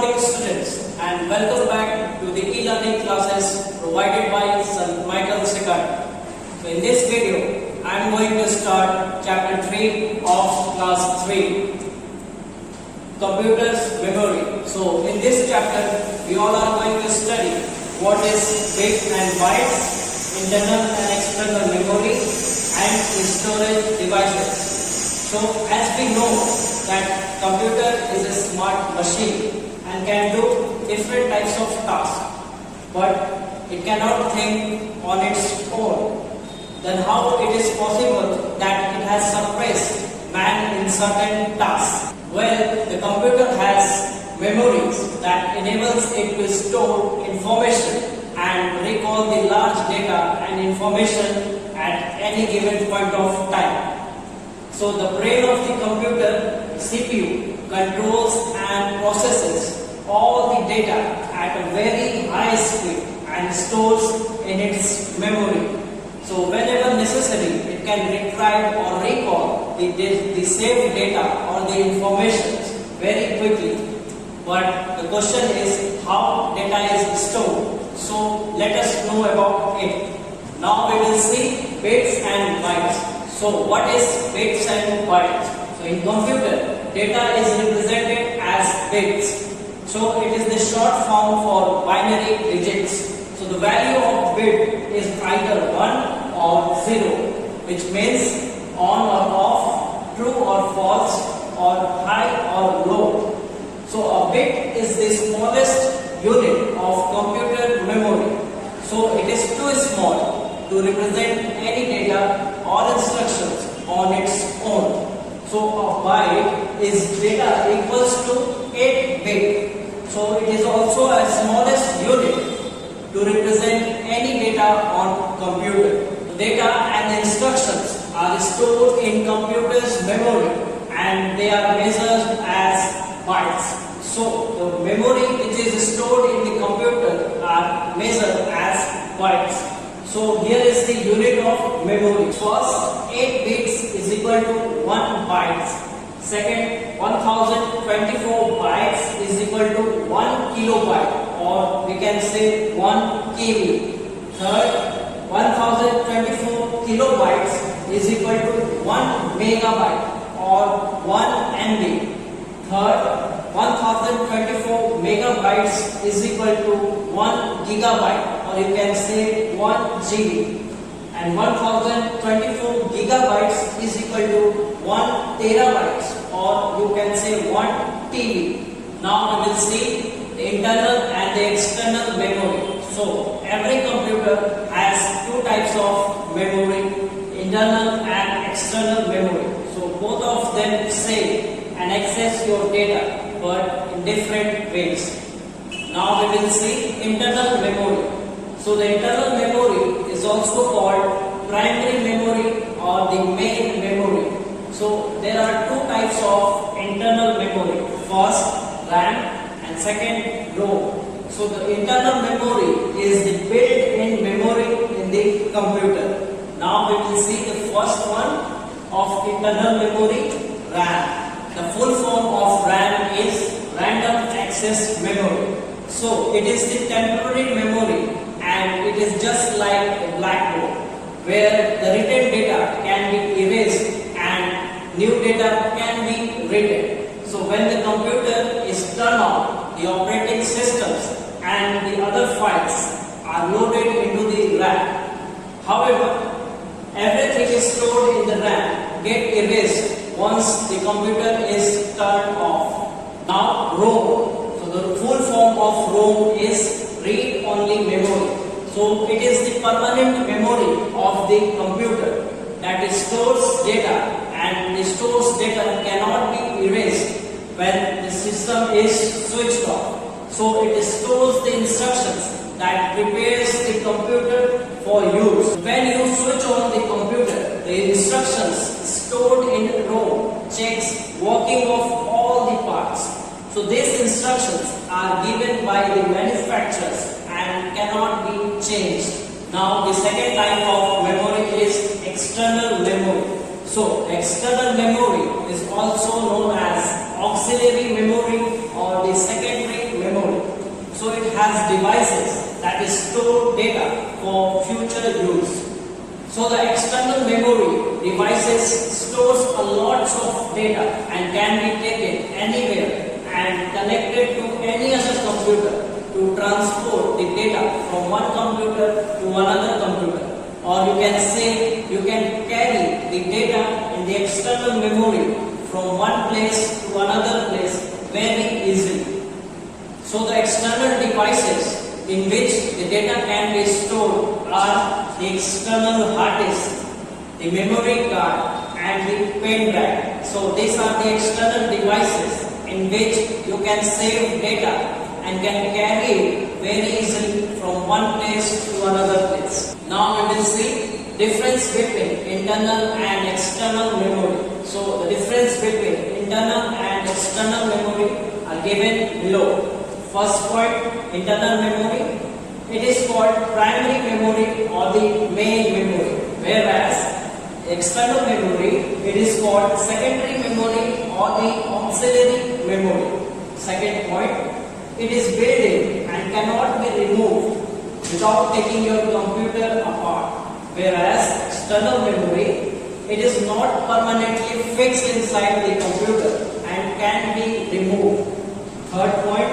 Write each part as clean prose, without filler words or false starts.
morning students and welcome back to the e-learning classes provided by Sir Michael Second. So in this video I am going to start chapter 3 of class 3, computers memory. So in this chapter we all are going to study what is bit and bytes, internal and external memory and storage devices. So as we know that computer is a smart machine and can do different types of tasks, but it cannot think on its own. Then how it is possible that it has suppressed man in certain tasks? Well, the computer has memories that enables it to store information and recall the large data and information at any given point of time. So the brain of the computer, CPU, controls and processes all the data at a very high speed and stores in its memory. So whenever necessary, it can retrieve or recall the saved data or the information very quickly. But the question is how data is stored. So let us know about it. Now we will see bits and bytes. So what is bits and bytes? So in computer, data is represented as bits. So it is the short form for binary digits. So the value of bit is either 1 or 0, which means on or off, true or false, or high or low. So a bit is the smallest unit of computer memory. So it is too small to represent any data or instructions on its own. So a byte is data equals to 8 bit. So it is also a smallest unit to represent any data on computer. Data and instructions are stored in computer's memory and they are measured as bytes. So the memory which is stored in the computer are measured as bytes. So here is the unit of memory. First, 8 bits is equal to 1 byte. Second, 1024 bytes is equal to 1 kilobyte, or we can say 1 KB. Third, 1024 kilobytes is equal to 1 megabyte or 1 MB. Third, 1024 megabytes is equal to 1 gigabyte, or you can say 1 GB. And 1024 gigabytes is equal to 1 terabyte, or you can say 1 TB. Now we will see the internal and the external memory. So every computer has two types of memory, internal and external memory. So both of them save and access your data, but in different ways. Now we will see internal memory. So the internal memory is also called primary memory or the main memory. So there are two types of internal memory. First, RAM, and second, ROM. So the internal memory is the built-in memory in the computer. Now we will see the first one of internal memory, RAM. The full form of RAM is random access memory. So it is the temporary memory and it is just like a blackboard where the written data can be erased and new data can be written. So when the computer is turned on, the operating systems and the other files are loaded into the RAM. However, everything is stored in the RAM get erased once the computer is turned off. Now ROM. So the full form of ROM is read-only memory. So it is the permanent memory of the computer that stores data, and the stores data cannot be erased when the system is switched off. So it stores the instructions that prepares the computer for use. When you switch on the computer, the instructions stored in ROM checks working of all the parts. So these instructions are given by the manufacturers and cannot be changed. Now the second type of memory is external memory. So external memory is also known as auxiliary memory or the secondary has devices that store data for future use. So the external memory devices stores a lot of data and can be taken anywhere and connected to any other computer to transport the data from one computer to another computer. Or you can say you can carry the data in the external memory from one place to another place very easily. So the external devices in which the data can be stored are the external hard disk, the memory card and the pen drive. So these are the external devices in which you can save data and can carry it very easily from one place to another place. Now we will see difference between internal and external memory. So the difference between internal and external memory are given below. First point, internal memory. It is called primary memory or the main memory, whereas external memory, it is called secondary memory or the auxiliary memory. Second point, it is built in and cannot be removed without taking your computer apart, whereas external memory, it is not permanently fixed inside the computer and can be removed. Third point,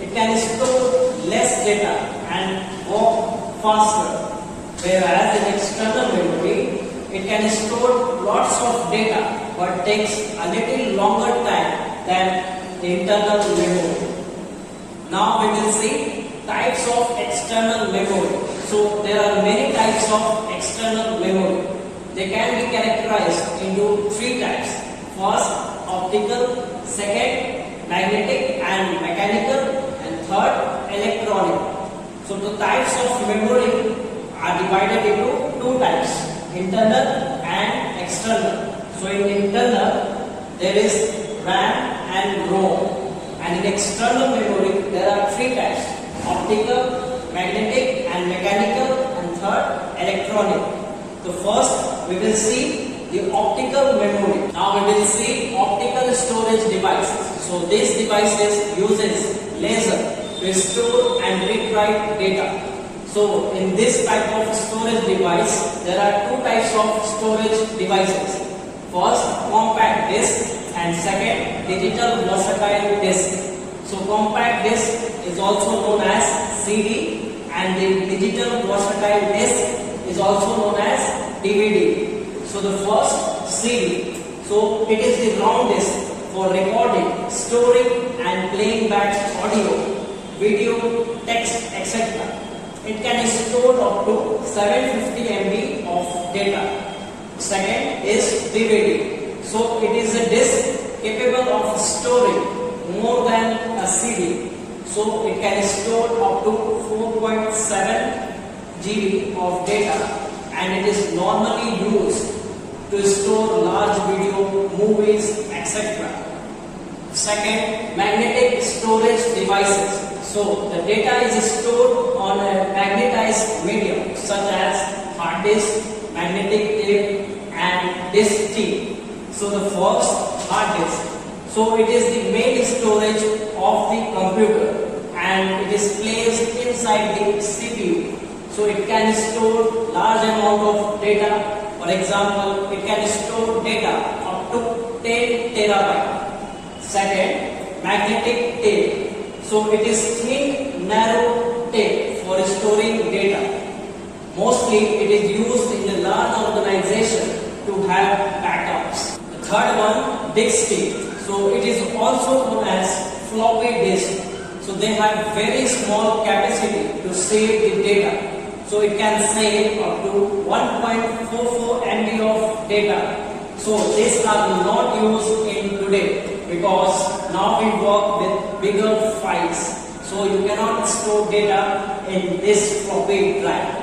it can store less data and work faster, whereas in external memory, it can store lots of data but takes a little longer time than the internal memory. Now we will see types of external memory. So there are many types of external memory. They can be characterized into three types. First, optical, second, magnetic and mechanical, and third, electronic. So the types of memory are divided into two types, internal and external. So in internal, there is RAM and ROM. And in external memory, there are three types, optical, magnetic and mechanical, and third, electronic. So first, we will see the optical memory. Now we will see optical storage devices. So these devices uses laser to store and read write data. So in this type of storage device, there are two types of storage devices. First, compact disk, and second, digital versatile disk. So compact disk is also known as CD and the digital versatile disk is also known as DVD. So the first, CD. So it is the ROM disk for recording, storing and playing back audio, video, text, etc. It can store up to 750 MB of data. Second is DVD. So it is a disk capable of storing more than a CD. So it can store up to 4.7 GB of data and it is normally used to store large video, movies, etc. Second, magnetic storage devices. So the data is stored on a magnetized medium such as hard disk, magnetic tape and disk T. So the first, hard disk. So it is the main storage of the computer and it is placed inside the CPU. So it can store large amount of data. For example, it can store data up to 10 terabyte. Second, magnetic tape. So it is thin, narrow tape for storing data. Mostly it is used in a large organization to have backups. The third one, disk T. So it is also known as floppy disk. So they have very small capacity to save the data. So it can save up to 1.44 MB of data. So these are not used in today because now we work with bigger files. So you cannot store data in this floppy drive.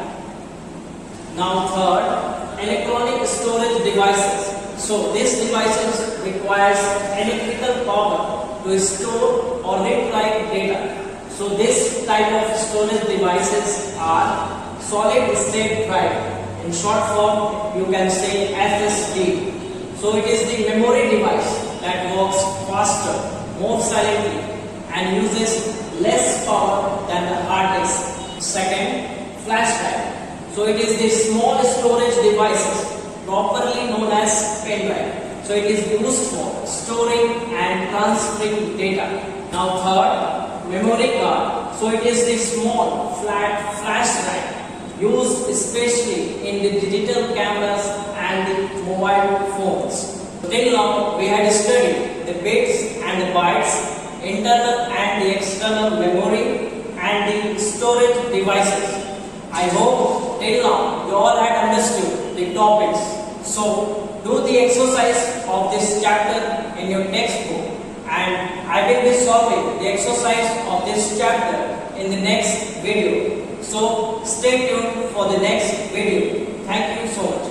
Now third, electronic storage devices. So these devices requires electrical power to store or read write data. So this type of storage devices are solid state drive. In short form, you can say SSD. So it is the memory device that works faster, more silently and uses less power than than the hard disk. Second, flash drive. So it is the small storage devices properly known as pen drive. So it is used for storing and transferring data. Now third, memory card. So it is the small flat flash drive used especially in the digital cameras and the mobile phones. Till now we had studied the bits and the bytes, internal and the external memory and the storage devices. I hope till now you all had understood the topics. So do the exercise of this chapter in your textbook, and I will be solving the exercise of this chapter in the next video. So stay tuned for the next video. Thank you so much.